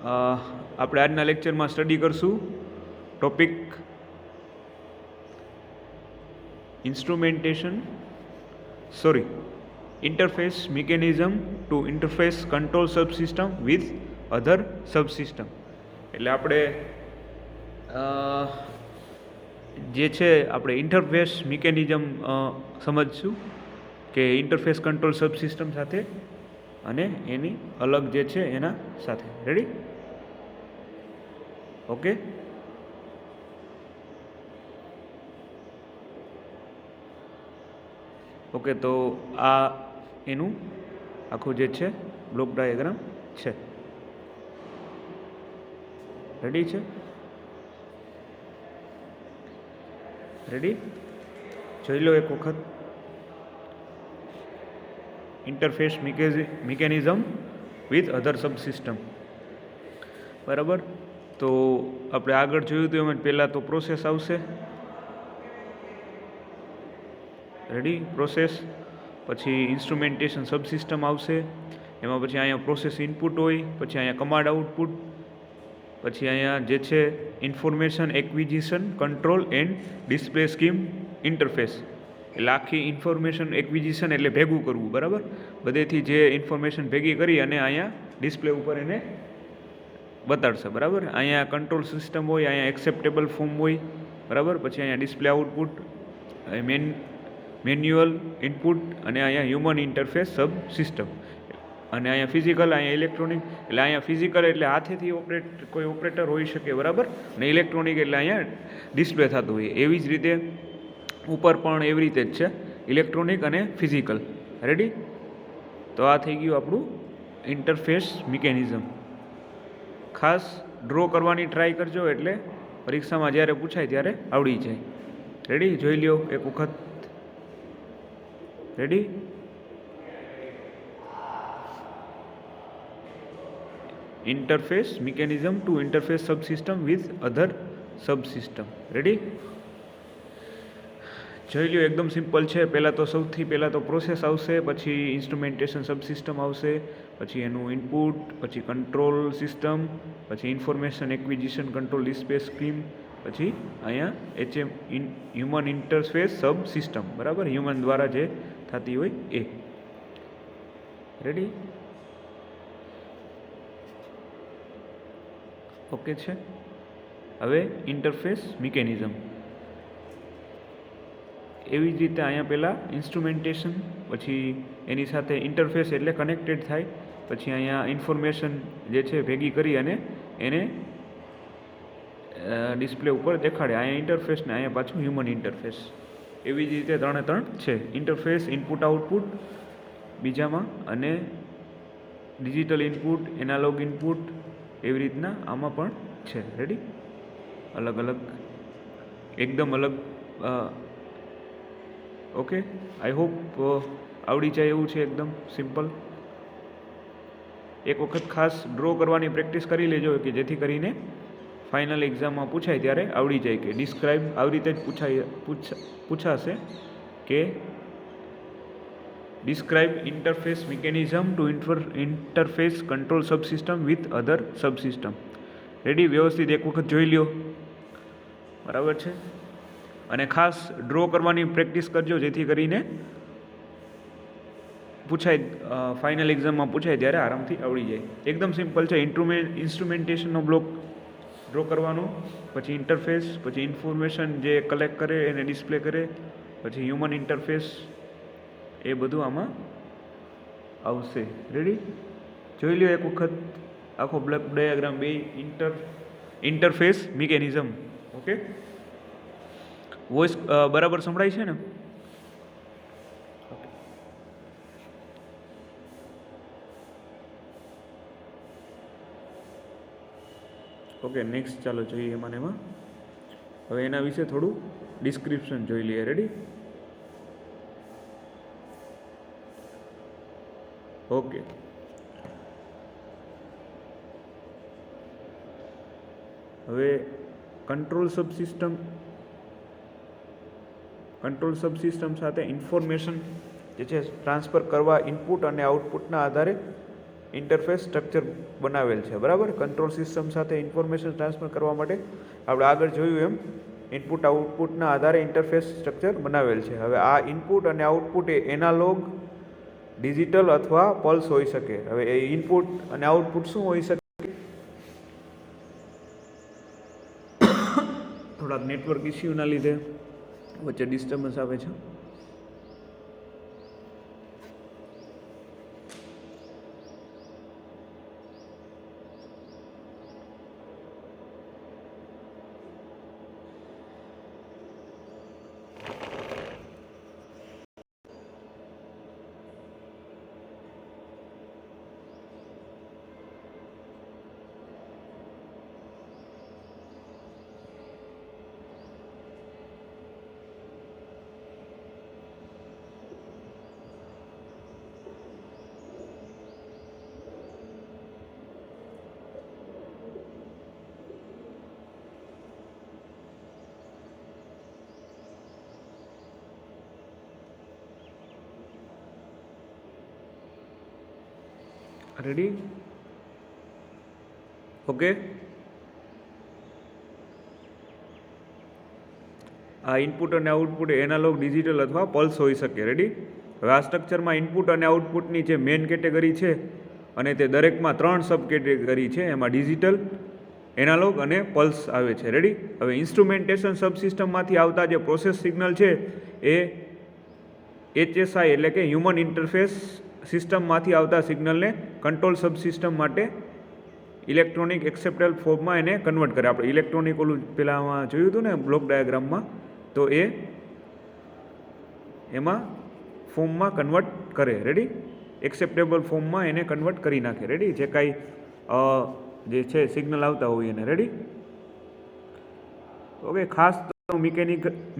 આપણે આજના લેક્ચરમાં સ્ટડી કરશું topic interface mechanism to interface control subsystem with other subsystem. એટલે આપણે જે છે આપણે ઇન્ટરફેસ મિકેનિઝમ સમજશું કે ઇન્ટરફેસ કંટ્રોલ સબસિસ્ટમ સાથે અને એની અલગ જે છે એના સાથે. રેડી? ઓકે. ઓકે, તો આ એનું આખું જે છે બ્લોક ડાયાગ્રામ છે. રેડી છે? રેડી? જોઈ લો એક વખત. Interface mechanism with other subsystem. બરાબર? તો આપણે આગળ જોયું હતું એમાં પહેલાં તો પ્રોસેસ આવશે. રેડી? પ્રોસેસ, પછી ઇન્સ્ટ્રુમેન્ટેશન સબસિસ્ટમ આવશે. એમાં પછી અહીંયા પ્રોસેસ ઇનપુટ હોય, પછી અહીંયા કમાન્ડ આઉટપુટ, પછી અહીંયા જે છે information acquisition control and display scheme interface. એટલે આખી ઇન્ફોર્મેશન એક્વિઝિશન એટલે ભેગું કરવું. બરાબર? બધેથી જે ઇન્ફોર્મેશન ભેગી કરી અને અહીંયા ડિસ્પ્લે ઉપર એને બતાડશે. બરાબર? અહીંયા કંટ્રોલ સિસ્ટમ હોય, અહીંયા એક્સેપ્ટેબલ ફોર્મ હોય. બરાબર? પછી અહીંયા ડિસ્પ્લે આઉટપુટ, મેન્યુઅલ ઇનપુટ અને અહીંયા હ્યુમન ઇન્ટરફેસ સબ સિસ્ટમ. અને અહીંયા ફિઝિકલ, અહીંયા ઇલેક્ટ્રોનિક. એટલે અહીંયા ફિઝિકલ એટલે હાથેથી કોઈ ઓપરેટર હોઈ શકે. બરાબર? અને ઇલેક્ટ્રોનિક એટલે અહીંયા ડિસ્પ્લે થતું હોય. એવી જ રીતે ઉપર પણ એવી રીતે જ છે, ઇલેક્ટ્રોનિક અને ફિઝિકલ. રેડી? તો આ થઈ ગયું આપણું ઇન્ટરફેસ મિકેનિઝમ. ખાસ ડ્રો કરવાની ટ્રાય કરજો એટલે પરીક્ષામાં જ્યારે પૂછાય ત્યારે આવડી જાય. રેડી? જોઈ લ્યો એક વખત. Ready? Interface mechanism to interface subsystem with other subsystem. Ready? જોઈ લ્યો, એકદમ સિમ્પલ છે. સૌથી પહેલાં તો પ્રોસેસ આવશે, પછી ઇન્સ્ટ્રુમેન્ટેશન સબસિસ્ટમ આવશે, પછી એનું ઇનપુટ, પછી કંટ્રોલ સિસ્ટમ, પછી information acquisition control display scheme, પછી અહીંયા હ્યુમન ઇન્ટરફેસ સબ સિસ્ટમ. બરાબર? હ્યુમન દ્વારા જે થતી હોય એ. રેડી? ઓકે છે. હવે ઇન્ટરફેસ મિકેનિઝમ એવી જ રીતે અહીંયા પહેલાં ઇન્સ્ટ્રુમેન્ટેશન, પછી એની સાથે ઇન્ટરફેસ એટલે કનેક્ટેડ થાય, પછી અહીંયા ઇન્ફોર્મેશન જે છે ભેગી કરી અને એને ડિસ્પ્લે ઉપર દેખાડે. અહીંયા ઇન્ટરફેસ ને અહીંયા પાછું હ્યુમન ઇન્ટરફેસ. એવી જ રીતે ત્રણે ત્રણ છે. ઇન્ટરફેસ ઇનપુટ આઉટપુટ બીજામાં, અને ડિજિટલ ઇનપુટ, એનાલોગ ઇનપુટ, એવી રીતના આમાં પણ છે. રેડી? અલગ અલગ, એકદમ અલગ. ઓકે, આઈ હોપ આવડી જાય એવું છે. એકદમ સિમ્પલ. એક વખત ખાસ ડ્રો કરવાની પ્રેક્ટિસ કરી લેજો કે જેથી કરીને ફાઇનલ એક્ઝામમાં પૂછાય ત્યારે આવડી જાય. કે ડિસ્ક્રાઇબ આવી રીતે જ પૂછાશે કે describe interface mechanism to interface control subsystem with other subsystem. Ready? વ્યવસ્થિત એક વખત જોઈ લ્યો. બરાબર છે? અને ખાસ ડ્રો કરવાની પ્રેક્ટિસ કરજો જેથી કરીને પૂછાય, ફાઇનલ એક્ઝામમાં પૂછાય ત્યારે આરામથી આવડી જાય. એકદમ સિમ્પલ છે. ઇન્સ્ટ્રુમેન્ટેશનનો બ્લોક ડ્રો કરવાનો, પછી ઇન્ટરફેસ, પછી ઇન્ફોર્મેશન જે કલેક્ટ કરે એને ડિસ્પ્લે કરે, પછી હ્યુમન ઇન્ટરફેસ, એ બધું આમાં આવશે. રેડી? જોઈ લ્યો એક વખત આખો બ્લોક ડાયાગ્રામ બે ઇન્ટરફેસ મિકેનિઝમ. ઓકે? વોઇસ બરાબર સંભળાય છે ને? ઓકે, નેક્સ્ટ ચાલો જોઈએ એમાં. હવે એના વિશે થોડું ડિસ્ક્રિપ્શન જોઈ લઈએ. રેડી? ઓકે. હવે કંટ્રોલ સબસિસ્ટમ સાથે ઇન્ફોર્મેશન જે છે ટ્રાન્સફર કરવા ઇનપુટ અને આઉટપુટના આધારે ઇન્ટરફેસ સ્ટ્રક્ચર બનાવેલ છે, બરાબર. કંટ્રોલ સિસ્ટમ સાથે ઇન્ફોર્મેશન ટ્રાન્સફર કરવા માટે આપણે આગળ જોયું એમ ઇનપુટ આઉટપુટના આધારે ઇન્ટરફેસ સ્ટ્રક્ચર બનાવેલ છે. હવે આ ઇનપુટ અને આઉટપુટ એ એનાલોગ, ડિજિટલ અથવા પલ્સ હોઈ શકે. હવે એ ઇનપુટ અને આઉટપુટ શું હોઈ શકે? થોડાક નેટવર્ક ઇસ્યુના લીધે વચ્ચે ડિસ્ટર્બન્સ આવે છે. રેડી? ઓકે. આ ઇનપુટ અને આઉટપુટ એનાલોગ, ડિજિટલ અથવા પલ્સ હોઈ શકે. રેડી? હવે આ સ્ટ્રક્ચરમાં ઇનપુટ અને આઉટપુટની જે મેઇન કેટેગરી છે અને તે દરેકમાં 3 સબ કેટેગરી છે. એમાં ડિજિટલ, એનાલોગ અને પલ્સ આવે છે. રેડી? હવે ઇન્સ્ટ્રુમેન્ટેશન સબસિસ્ટમમાંથી આવતા જે પ્રોસેસ સિગ્નલ છે એ HSI એટલે કે હ્યુમન ઇન્ટરફેસ સિસ્ટમમાંથી આવતા સિગ્નલને કંટ્રોલ સબસિસ્ટમ માટે ઇલેક્ટ્રોનિક એક્સેપ્ટેબલ ફોર્મમાં એને કન્વર્ટ કરે. આપણે ઇલેક્ટ્રોનિક ઓલું પેલામાં જોયું હતું ને બ્લોક ડાયાગ્રામમાં, તો એમાં ફોર્મમાં કન્વર્ટ કરે. રેડી? એક્સેપ્ટેબલ ફોર્મમાં એને કન્વર્ટ કરી નાખે. રેડી? જે કાંઈ જે છે સિગ્નલ આવતા હોય એને. રેડી? ઓકે. ખાસ તો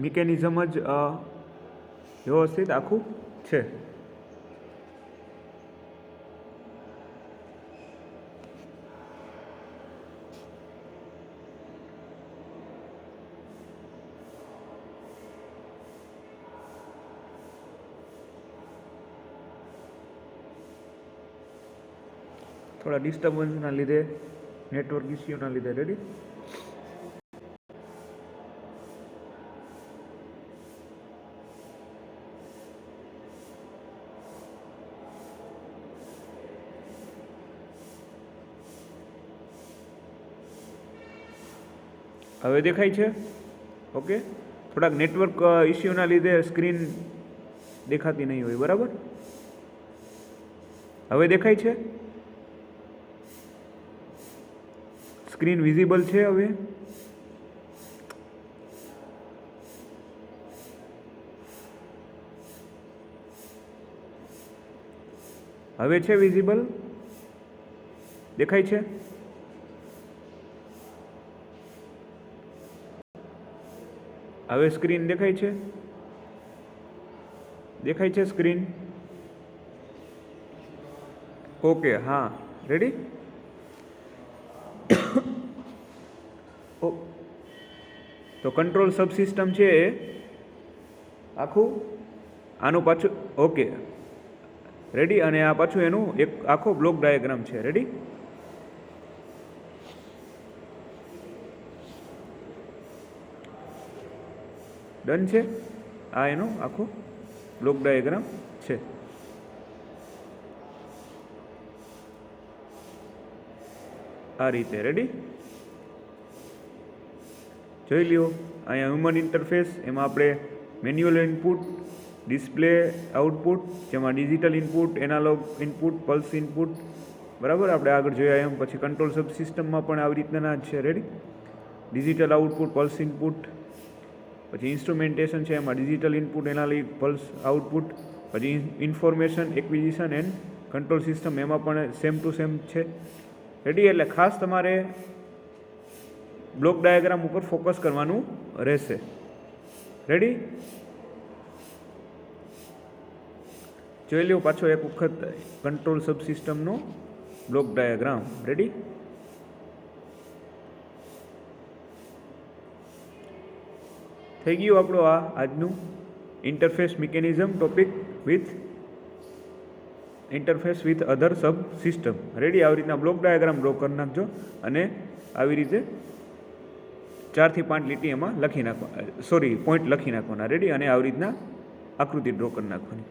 મિકેનિઝમ જ વ્યવસ્થિત આખું છે. થોડા ડિસ્ટર્બન્સના લીધે, નેટવર્ક ઇસ્યુના લીધે. રેડી? હવે દેખાય છે? ઓકે. થોડાક નેટવર્ક ઇસ્યુના લીધે સ્ક્રીન દેખાતી નહીં હોય, બરાબર? હવે દેખાય છે? સ્ક્રીન વિઝિબલ છે હવે? હવે છે વિઝિબલ? દેખાય છે? હવે સ્ક્રીન દેખાય છે? દેખાય છે સ્ક્રીન? ઓકે. હા. રેડી? તો કંટ્રોલ સબસિસ્ટમ છે એ આખું આનું પાછું. ઓકે. રેડી? અને આ પાછું એનું એક આખો બ્લોક ડાયાગ્રામ છે. રેડી? ડન છે? આ એનો આખો બ્લોક ડાયાગ્રામ છે. આ રીતે. રેડી? જોઈ લ્યો. અહીંયા હ્યુમન ઇન્ટરફેસ, એમાં આપણે મેન્યુઅલ ઇનપુટ, ડિસ્પ્લે આઉટપુટ, જેમાં digital input, analogue input, pulse input, બરાબર આપણે આગળ જોયા એમ. પછી કંટ્રોલ સબસિસ્ટમમાં પણ આવી રીતના જ છે. Ready? Digital output, pulse input. પછી ઇન્સ્ટ્રુમેન્ટેશન છે, એમાં digital input, analog, pulse output. પછી information acquisition and control system, એમાં પણ સેમ ટુ સેમ છે. રેડી? એટલે ખાસ તમારે બ્લોક ડાયાગ્રામ ઉપર ફોકસ કરવાનું રહેશે. રેડી? જોઈ લો પાછો એક વખત કંટ્રોલ સબસિસ્ટમનો બ્લોક ડાયાગ્રામ. રેડી? થઈ ગયું આપણું આજનું interface mechanism topic with interface with other sub system. Ready. આવી રીતના બ્લોક ડાયાગ્રામ ડ્રો કરી નાખજો અને આવી રીતે 4 થી 5 લીટી એમાં લખી નાખવા, પોઈન્ટ લખી નાખવાના. રેડી. અને આવી રીતના આકૃતિ ડ્રો કરી નાખવાની.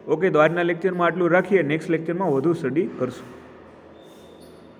ઓકે, તો આજના લેક્ચરમાં આટલું રાખીએ. નેક્સ્ટ લેક્ચરમાં વધુ સ્ટડી કરશું.